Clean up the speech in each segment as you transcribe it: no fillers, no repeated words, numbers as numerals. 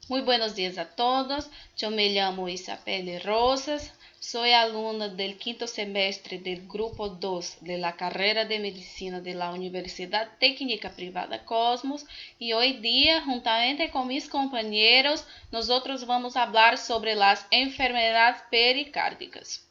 Muy buenos días a todos. Yo me llamo Isabel Rosas. Soy alumna del quinto semestre del grupo 2 de la carrera de medicina de la Universidad Técnica Privada Cosmos y hoy día, juntamente con mis compañeros, nosotros vamos a hablar sobre las enfermedades pericárdicas.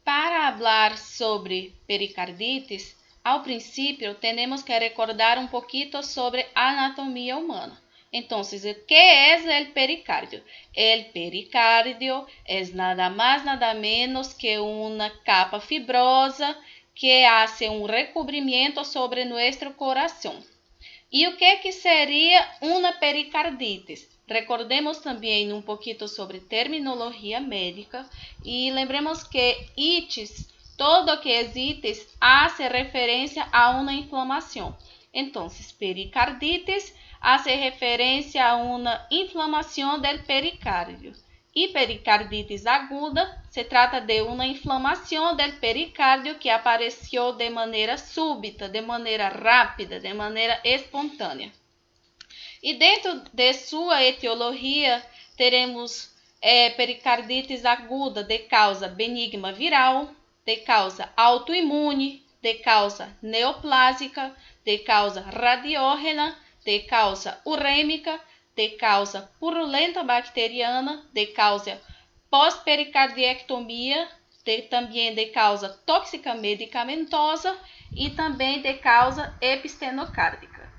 Para hablar sobre pericarditis, ao princípio temos que recordar um pouquito sobre a anatomia humana. Então, o que é o pericárdio? O pericárdio é nada mais, nada menos que uma capa fibrosa que hace um recobrimento sobre nosso coração. E o que seria uma pericardite? Recordemos também um pouquinho sobre terminologia médica e lembremos que itis, todo que é itis, hace referência a uma inflamação. Então, pericarditis hace referência a uma inflamação do pericárdio. E pericarditis aguda se trata de uma inflamação do pericárdio que apareceu de maneira súbita, de maneira rápida, de maneira espontânea. E dentro de sua etiologia, teremos pericarditis aguda de causa benigna viral, de causa autoimune, de causa neoplásica, de causa radiógena, de causa urêmica, de causa purulenta bacteriana, de causa pós-pericardiectomia, também de causa tóxica medicamentosa e também de causa epistenocárdica.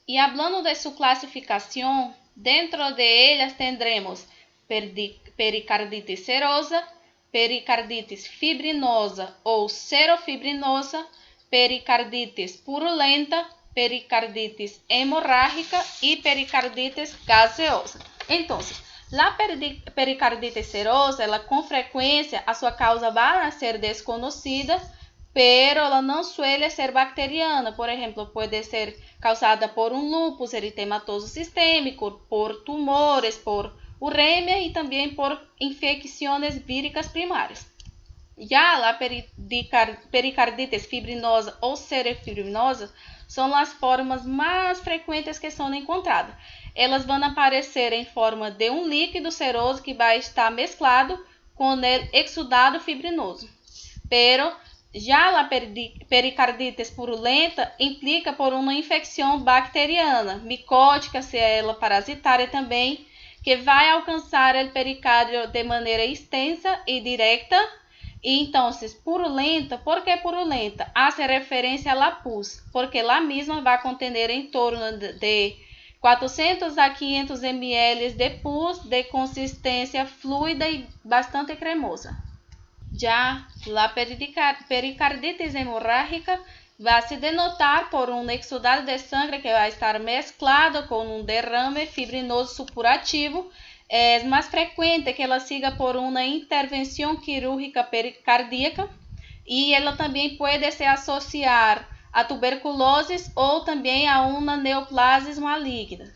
E hablando de sua classificação, dentro de elas tendremos pericarditis serosa, pericarditis fibrinosa ou serofibrinosa, pericarditis purulenta, pericarditis hemorrágica e pericarditis gaseosa. Então, a pericarditis serosa, ela com frequência a sua causa vai ser desconhecida, pero ela não suele ser bacteriana. Por exemplo, pode ser causada por um lúpus eritematoso sistêmico, por tumores, por uremia e também por infecções víricas primárias. Já a pericarditis fibrinosa ou serofibrinosa são as formas mais frequentes que são encontradas. Elas vão aparecer em forma de um líquido seroso que vai estar mesclado com o exudado fibrinoso. Pero já a pericarditis purulenta implica por uma infecção bacteriana, micótica, se ela parasitária também, que vai alcançar o pericárdio de maneira extensa e direta. E então, purulenta, por que purulenta? Hace referência à pus, porque lá mesma vai conter em torno de 400 a 500 ml de pus de consistência fluida e bastante cremosa. Já a pericarditis hemorrágica vai se denotar por um exudado de sangue que vai estar mesclado com um derrame fibrinoso supurativo. É mais frequente que ela siga por uma intervenção quirúrgica pericardíaca e ela também pode se associar a tuberculose ou também a uma neoplasia maligna.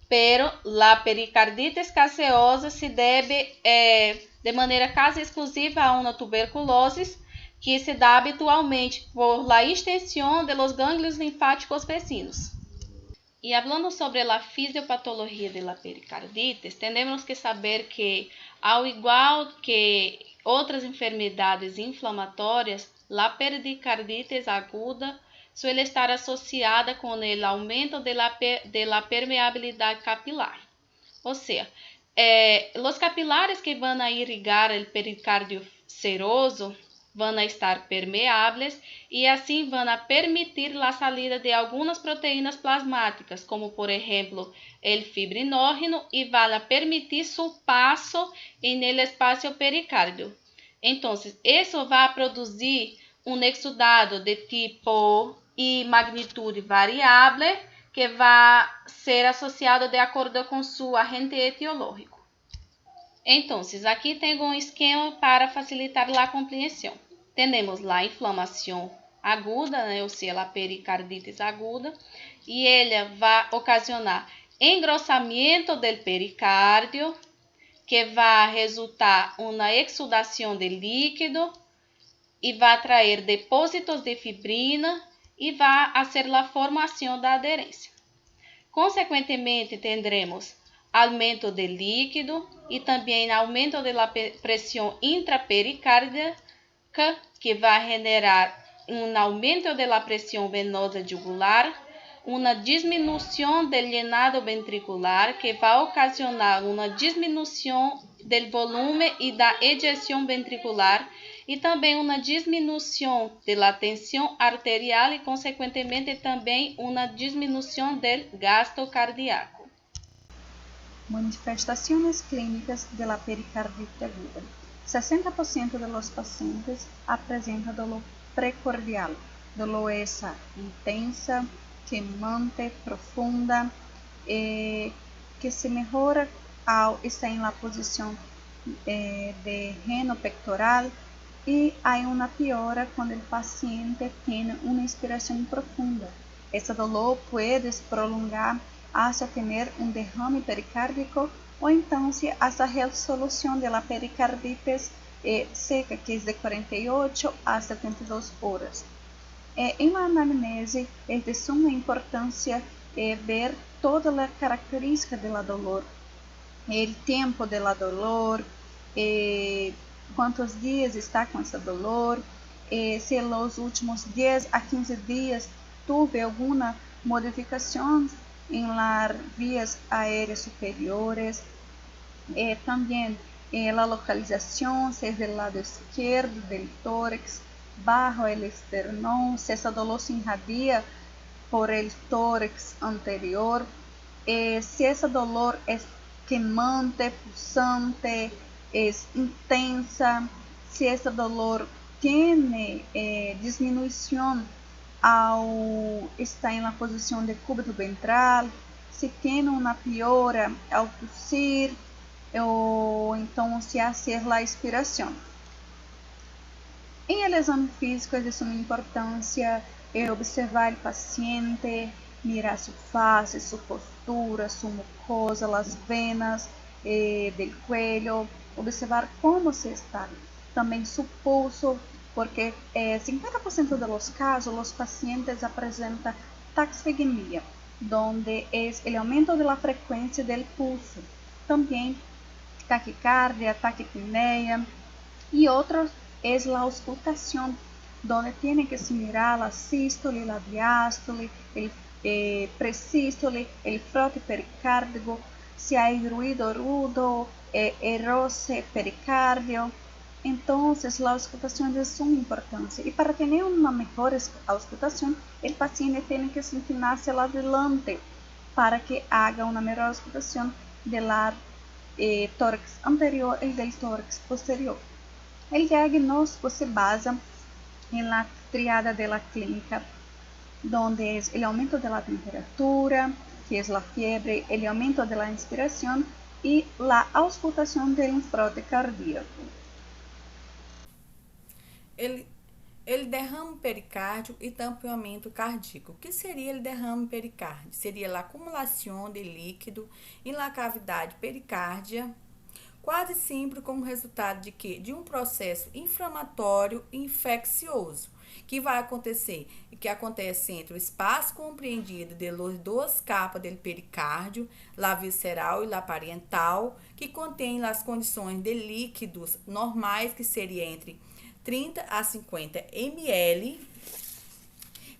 Pero a pericarditis gaseosa se deve de maneira quase exclusiva a uma tuberculose que se dá habitualmente por la extensão de los gânglios linfáticos vecinos. E falando sobre a fisiopatologia de la pericarditis, temos que saber que, ao igual que outras enfermidades inflamatórias, a pericarditis aguda suele estar associada com o aumento de la permeabilidade capilar. Ou seja, os capilares que vão irrigar o pericárdio seroso vão estar permeáveis e assim vão permitir a saída de algumas proteínas plasmáticas, como por exemplo o fibrinógeno, e vai permitir seu passo no espaço pericárdio. Então, isso vai produzir um exudado de tipo e magnitude variável que vai ser associado de acordo com seu agente etiológico. Então, aqui tenho um esquema para facilitar a compreensão. Temos a inflamação aguda, ou seja, a pericarditis aguda, e ela vai ocasionar engrossamento do pericárdio, que vai resultar uma exudação de líquido e vai atrair depósitos de fibrina e vai fazer a formação da aderência. Consequentemente, teremos aumento de líquido e também aumento da pressão intrapericárdica, que vai generar um aumento da pressão venosa jugular, uma diminuição do llenado ventricular, que vai ocasionar uma diminuição do volume e da ejeção ventricular, e também uma diminuição da tensão arterial e, consequentemente, também uma diminuição do gasto cardíaco. Manifestaciones clínicas de la pericardite aguda. 60% de los pacientes apresentan dolor precordial, dolorosa intensa, queimante, profunda, que se mejora ao estar en la posición de reno pectoral, y hay una piora cuando el paciente tiene una inspiración profunda. Ese dolor puede prolongar hasta tener un derrame pericárdico o entonces hasta resolución de la pericarditis seca, que es de 48 a 72 horas. En la anamnese es de suma importancia ver toda la característica de la dolor, el tiempo de la dolor, quantos dias está com esse dolor, se nos últimos 10 a 15 dias tuve alguma modificação em las vías aéreas superiores, também a localização, se é do lado esquerdo do tórax, bajo el esternón, se esse dolor se irradia por el tórax anterior, se esse dolor é queimante, pulsante, es intensa, si ese dolor tiene disminución ao estar en la posición de cúbito ventral, si tiene una piora ao tossir, ou então se hacer la expiración. En el exame físico es de suma importancia observar el paciente, mirar su face, su postura, su mucosa, las venas del cuello, observar como se está, também su pulso, porque 50% de los casos los pacientes apresentan taxfegmia, donde es el aumento de la frecuencia del pulso, también taquicardia, taquipnea, y otros es la auscultación, donde tiene que se mirar la sístole, la diástole, el presístole, el frote pericárdico, se hay ruido rudo, roce pericardio. Entonces, la auscultación es de suma importancia. Y para tener una mejor auscultación, el paciente tiene que se inclinarse adelante para que haga una mejor auscultación del tórax anterior y del tórax posterior. El diagnóstico se basa en la triada de la clínica, donde es el aumento de la temperatura, que es la fiebre, el aumento de la inspiración y la auscultación del frote cardíaco. El derrame pericárdio e tamponamento cardíaco. O que seria o derrame pericárdio? Seria a acumulação de líquido em la cavidade pericárdia, quase sempre como resultado de quê? De um processo inflamatório infeccioso, que vai acontecer, que acontece entre o espaço compreendido de las duas capas do pericárdio, la visceral e la parietal, que contém as condições de líquidos normais, que seria entre 30 a 50 ml.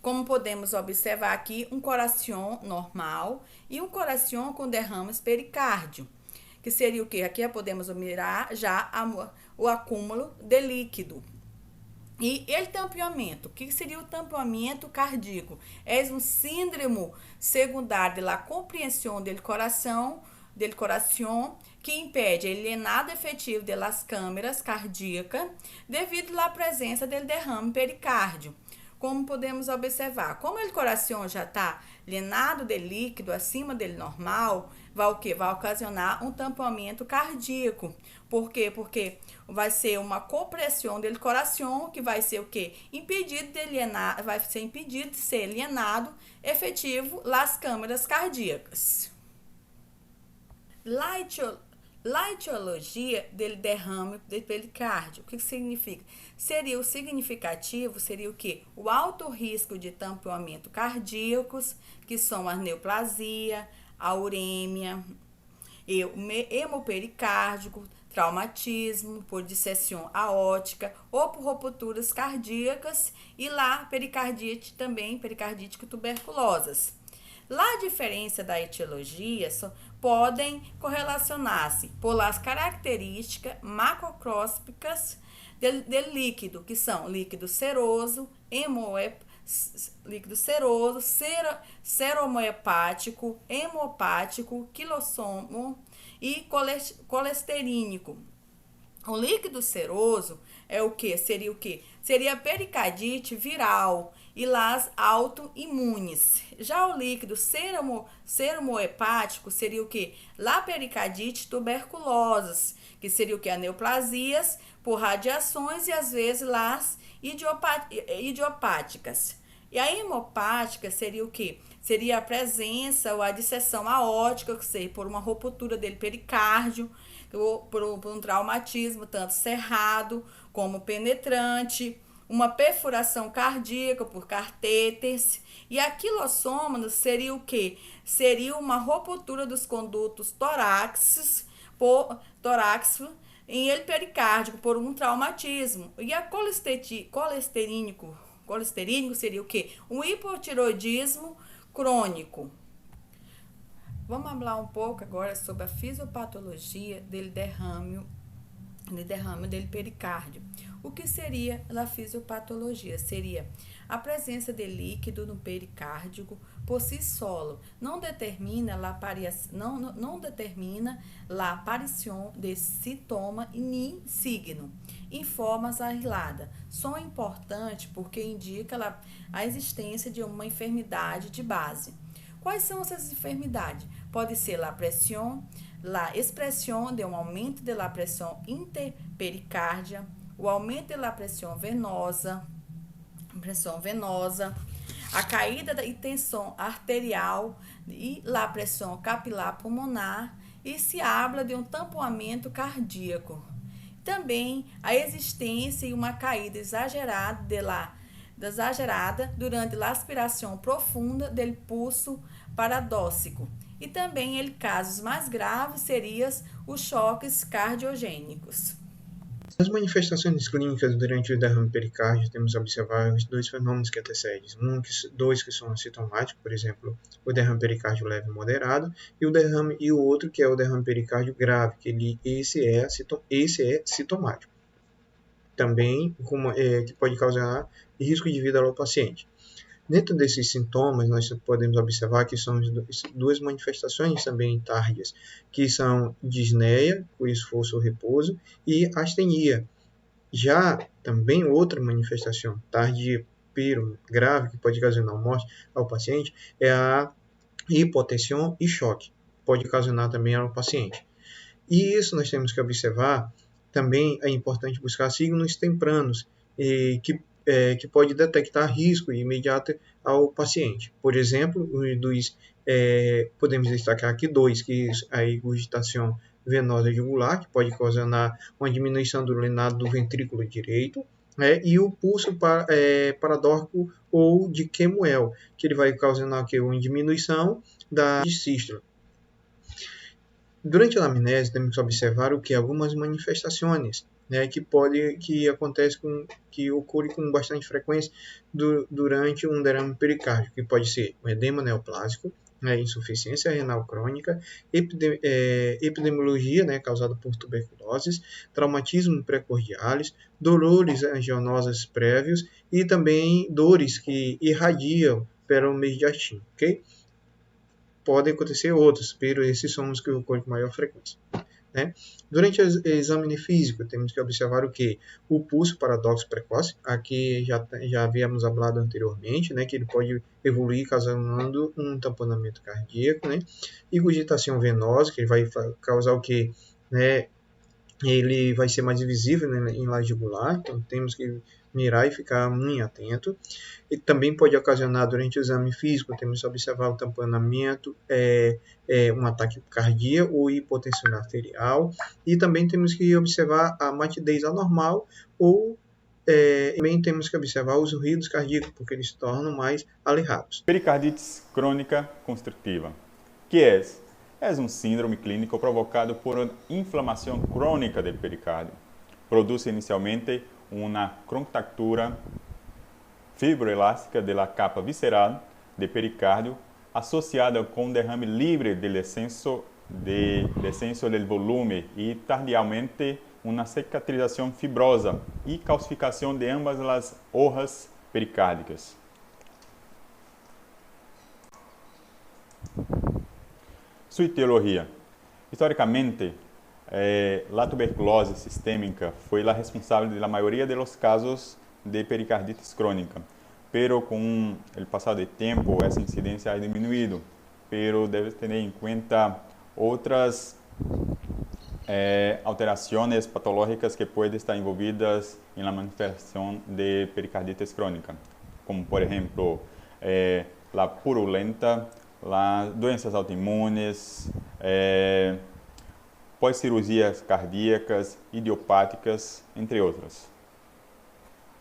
Como podemos observar aqui, um coração normal e um coração com derrames pericárdio, que seria o que? Aqui podemos mirar já o acúmulo de líquido. E o tamponamento, o que seria o tamponamento cardíaco? É um síndrome secundário da compreensão do coração, que impede a llenado efetivo das câmeras cardíacas devido à presença do derrame pericárdio. Como podemos observar, como o coração já está llenado de líquido acima do normal, vai o que? Vai ocasionar um tamponamento cardíaco. Por quê? Porque vai ser uma compressão do coração, que vai ser o que? Vai ser impedido de ser llenado efetivo las câmeras cardíacas. La etiologia do derrame de pericárdio, o que significa? Seria o significativo, seria o que? O alto risco de tamponamento cardíacos, que são a neoplasia, a uremia, hemopericárdico, traumatismo por dissecção aórtica ou por rupturas cardíacas e lá pericardite também, pericardite tuberculosas. Lá a diferença da etiologia podem correlacionar-se por as características macroscópicas do líquido, que são líquido seroso, seromohepático, hemopático, quilossomo e colesterínico. O líquido seroso é o que? Seria o que? Seria a pericardite viral e las autoimunes. Já o líquido seromohepático seria o que? La pericardite tuberculosas, que seria o que? Neoplasias por radiações e às vezes las idiopáticas. E a hemopática seria o que? Seria a presença ou a dissecção aórtica, que seja por uma ruptura dele pericárdio, ou por um traumatismo tanto cerrado como penetrante, uma perfuração cardíaca por catéteres. E a quilossômonas seria o que? Seria uma ruptura dos condutos torácicos em ele pericárdico por um traumatismo. E a colesterínico seria o que? Um hipotiroidismo crônico. Vamos falar um pouco agora sobre a fisiopatologia dele derrame dele pericárdio. O que seria a fisiopatologia? Seria a presença de líquido no pericárdio por si solo. Não determina a aparição de sintoma e nem signo em formas aisladas. São importantes porque indica a existência de uma enfermidade de base. Quais são essas enfermidades? Pode ser a pressão, a expressão de um aumento da pressão interpericárdia, o aumento da pressão venosa, a caída da tensão arterial e a pressão capilar pulmonar e se habla de um tamponamento cardíaco. Também a existência e uma caída exagerada durante a aspiração profunda do pulso paradóxico. E também, casos mais graves, seriam os choques cardiogênicos. Nas manifestações clínicas durante o derrame pericárdio, temos que observar os dois fenômenos que antecedem. Dois que são assintomáticos, por exemplo, o derrame pericárdio leve e moderado, e o outro que é o derrame pericárdio grave, que esse é sintomático. Também que pode causar risco de vida ao paciente. Dentro desses sintomas, nós podemos observar que são duas manifestações também tardias, que são disneia, com esforço ou repouso, e astenia. Já também outra manifestação tardia, pero grave, que pode ocasionar morte ao paciente, é a hipotensão e choque, pode ocasionar também ao paciente. E isso nós temos que observar. Também é importante buscar signos tempranos que pode detectar risco imediato ao paciente. Por exemplo, podemos destacar aqui dois, que é a regurgitação venosa jugular, que pode ocasionar uma diminuição do lenado do ventrículo direito, e o pulso paradórgico ou de Kemuel, que ele vai ocasionar uma diminuição da sístole. Durante a anamnese, temos que observar algumas manifestações, que acontece que ocorre com bastante frequência durante um derrame pericárdio, que pode ser o edema neoplásico, insuficiência renal crônica, epidemiologia causada por tuberculose, traumatismo precordialis, dolores anginosos prévios e também dores que irradiam pelo mediastino, ok? Podem acontecer outros, mas esses são os que ocorrem com maior frequência. Durante o exame físico, temos que observar o pulso paradóxico precoce, aqui já havíamos falado anteriormente, que ele pode evoluir causando um tamponamento cardíaco, e regurgitação venosa, que ele vai causar ele vai ser mais visível em laje jugular, então temos que mirar e ficar muito atento. E também pode ocasionar, durante o exame físico, temos que observar o tamponamento, um ataque cardíaco ou hipotensão arterial, e também temos que observar a matidez anormal ou também temos que observar os ruídos cardíacos, porque eles se tornam mais alerrados. Pericardite crônica constrictiva, que é é um síndrome clínico provocado por uma inflamação crônica do pericárdio. Produz inicialmente uma contractura fibroelástica da capa visceral do pericárdio associada com derrame livre de descenso do volume e, tardiamente, uma cicatrização fibrosa e calcificação de ambas as hojas pericárdicas. Sua etiologia. Historicamente, a tuberculose sistêmica foi a responsável pela maioria dos casos de pericarditis crônica, pero com o passar do tempo essa incidência ha diminuído, pero deve ter em conta outras alterações patológicas que podem estar envolvidas na manifestação de pericarditis crônica, como por exemplo a purulenta, as doenças autoimunes, pós-cirurgias cardíacas, idiopáticas, entre outras.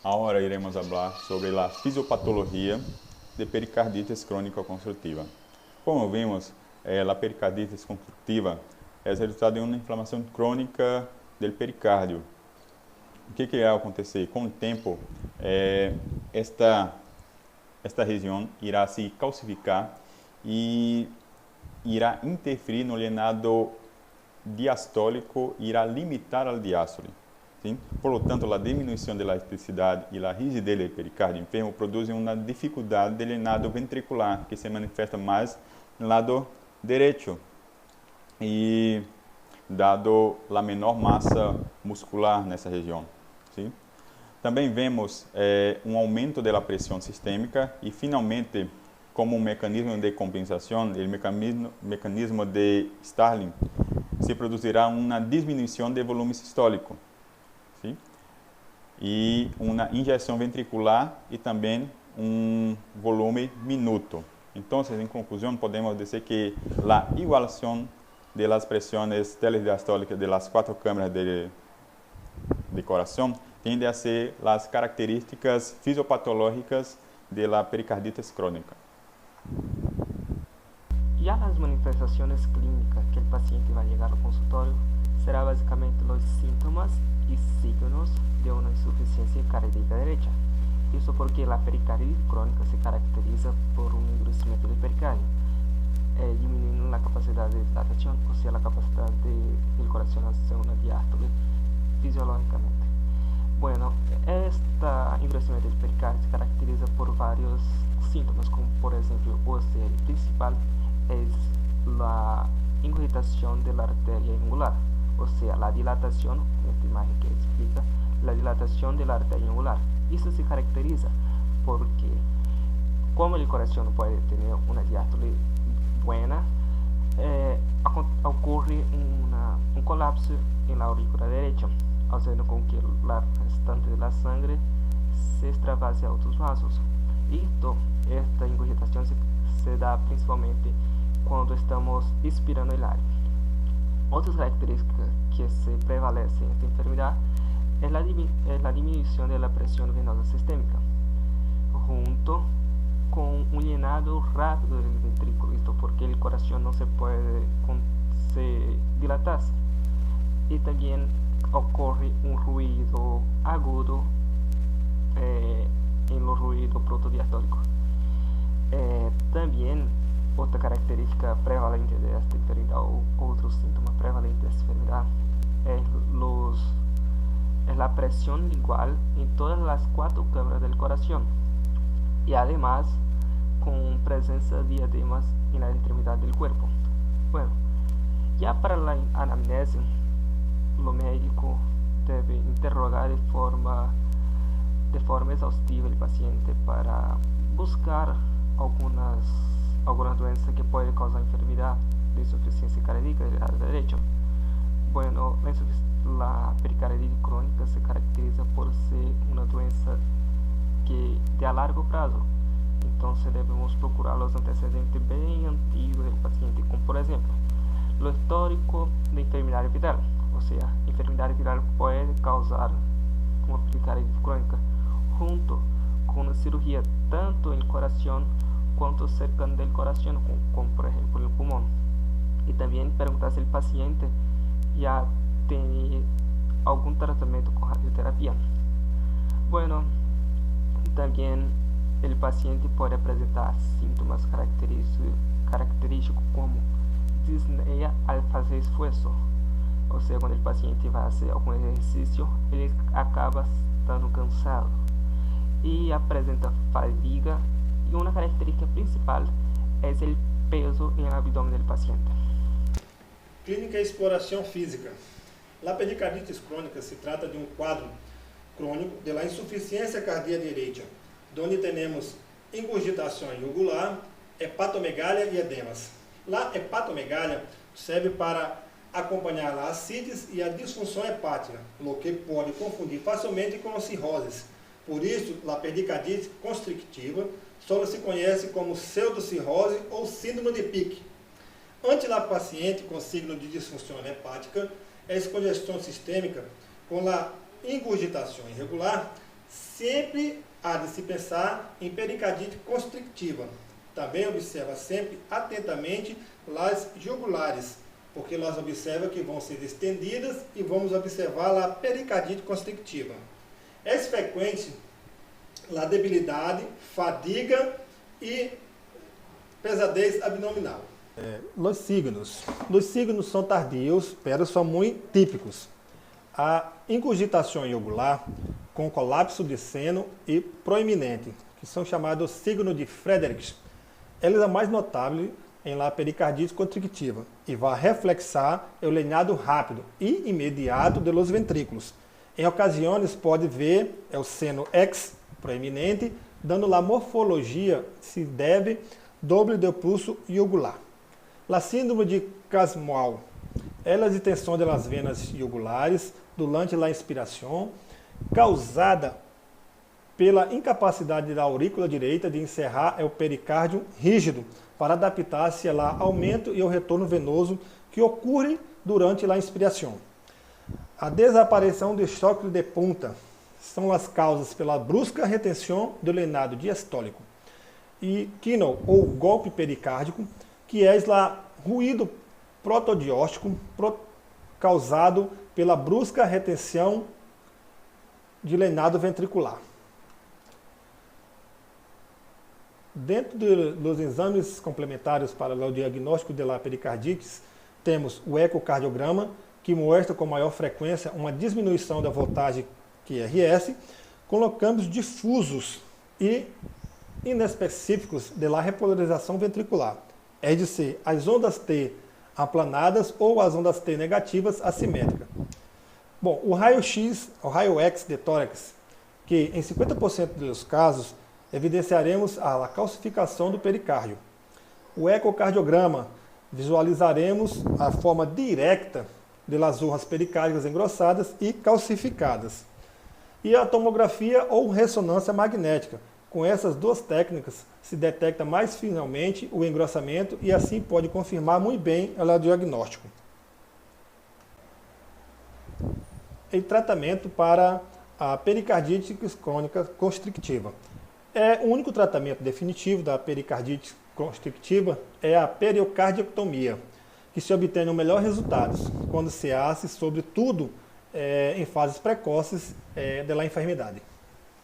Agora iremos falar sobre a fisiopatologia de pericarditis crônica construtiva. Como vimos, a pericarditis construtiva é resultado de uma inflamação crônica do pericárdio. O que vai acontecer? Com o tempo, esta região irá se calcificar e irá interferir no llenado diastólico e irá limitar a diástole. Sim? Por lo tanto, a diminuição da elasticidade e a rigidez do pericárdio enfermo produzem uma dificuldade de llenado ventricular, que se manifesta mais no lado direito, e dado a menor massa muscular nessa região. Sim? Também vemos um aumento da pressão sistêmica e, finalmente, como um mecanismo de compensação, o mecanismo de Starling, se produzirá uma diminuição de volume sistólico, sim? E uma injeção ventricular e também um volume minuto. Então, em conclusão, podemos dizer que a igualação das pressões telediastólicas das 4 câmaras de coração tende a ser as características fisiopatológicas da pericarditis crônica. Ya las manifestaciones clínicas que el paciente va a llegar al consultorio será básicamente los síntomas y signos de una insuficiencia cardíaca derecha. Eso porque la pericarditis crónica se caracteriza por un endurecimiento del pericardio, disminuyendo la capacidad de dilatación, o sea, la capacidad del corazón hacer una diástole fisiológicamente. Bueno, este endurecimiento del pericardio se caracteriza por varios síntomas, como por ejemplo, o sea, el principal es la ingurgitación de la arteria angular, o sea, la dilatación, esta imagen que explica, la dilatación de la arteria angular. Eso se caracteriza porque, como el corazón puede tener una diástole buena, ocurre un colapso en la aurícula derecha, haciendo con que la restante de la sangre se extravase a otros vasos. Esta ingurgitación se da principalmente cuando estamos expirando el aire. Otras características que se prevalecen en esta enfermedad es la disminución de la presión venosa sistémica, junto con un llenado rápido del ventrículo, esto porque el corazón no se puede dilatarse, y también ocurre un ruido agudo en los ruidos protodiastólicos. También otra característica prevalente de esta enfermedad, o otro síntoma prevalente de esta enfermedad, es la presión igual en todas las 4 cámaras del corazón, y además con presencia de diademas en la extremidad del cuerpo. Bueno, ya para la anamnesis, lo médico debe interrogar de forma exhaustiva el paciente para buscar algunas doenças que pueden causar enfermedad de insuficiencia cardíaca del lado derecho. Bueno, la pericarditis crónica se caracteriza por ser una doença que de a largo prazo. Entonces debemos procurar los antecedentes bien antiguos del paciente, como por ejemplo, lo histórico de enfermedad viral. O sea, enfermedad viral puede causar una pericarditis crónica, junto con una cirugía tanto en el corazón cuanto cerca del corazón, como por ejemplo el pulmón. Y también preguntar si el paciente ya tiene algún tratamiento con radioterapia. Bueno, también el paciente puede presentar síntomas característicos como disnea al hacer esfuerzo. O sea, cuando el paciente va a hacer algún ejercicio, él acaba estando cansado y presenta fatiga, y una característica principal es el peso en el abdomen del paciente. Clínica e exploração física. La pericarditis crônica se trata de um quadro crônico de la insuficiência cardíaca direita, onde temos ingurgitação jugular, hepatomegalia e edemas. La hepatomegalia serve para acompanhar a ascites e a disfunção hepática, o que pode confundir facilmente com cirroses. Por isso, a pericardite constrictiva só se conhece como pseudocirrose ou síndrome de Pick. Ante la paciente com signo de disfunção hepática, a congestão sistêmica com a ingurgitação irregular, sempre há de se pensar em pericardite constrictiva. Também observa sempre atentamente as jugulares, porque nós observamos que vão ser estendidas e vamos observar a pericardite constrictiva. É frequente a debilidade, fadiga e pesadez abdominal. Os signos são tardios, mas são muito típicos. A ingurgitação jugular com colapso de seno e proeminente, que são chamados signos de Friedreich. Ela é mais notável em la pericardite constrictiva e vai reflexar o lenhado rápido e imediato de los ventrículos. Em ocasiões pode ver o seno ex proeminente, dando la morfologia se deve doble do pulso jugular. La síndrome de Kussmaul é a distensão das venas jugulares durante a inspiração, causada pela incapacidade da aurícula direita de encerrar o pericárdio rígido para adaptar-se ao aumento e ao retorno venoso que ocorre durante a inspiração. A desaparição de choque de punta são as causas pela brusca retenção do lenado diastólico e keynote ou golpe pericárdico, que é o ruído protodióstico causado pela brusca retenção de lenado ventricular. Dentro dos exames complementares para o diagnóstico de la pericardite, temos o ecocardiograma, que mostra com maior frequência uma diminuição da voltagem QRS, com campos difusos e inespecíficos de la repolarização ventricular, é de ser as ondas T aplanadas ou as ondas T negativas assimétricas. Bom, o raio-X, o raio-X de tórax, que em 50% dos casos evidenciaremos a calcificação do pericárdio. O ecocardiograma, visualizaremos a forma direta de las urras pericárdicas engrossadas e calcificadas. E a tomografia ou ressonância magnética. Com essas duas técnicas se detecta mais finalmente o engrossamento e assim pode confirmar muito bem o diagnóstico. E tratamento para a pericardite crônica constrictiva. O único tratamento definitivo da pericardite constrictiva é a periocardiectomia, que se obtém os melhores resultados quando se hace, sobretudo, em fases precoces da enfermidade.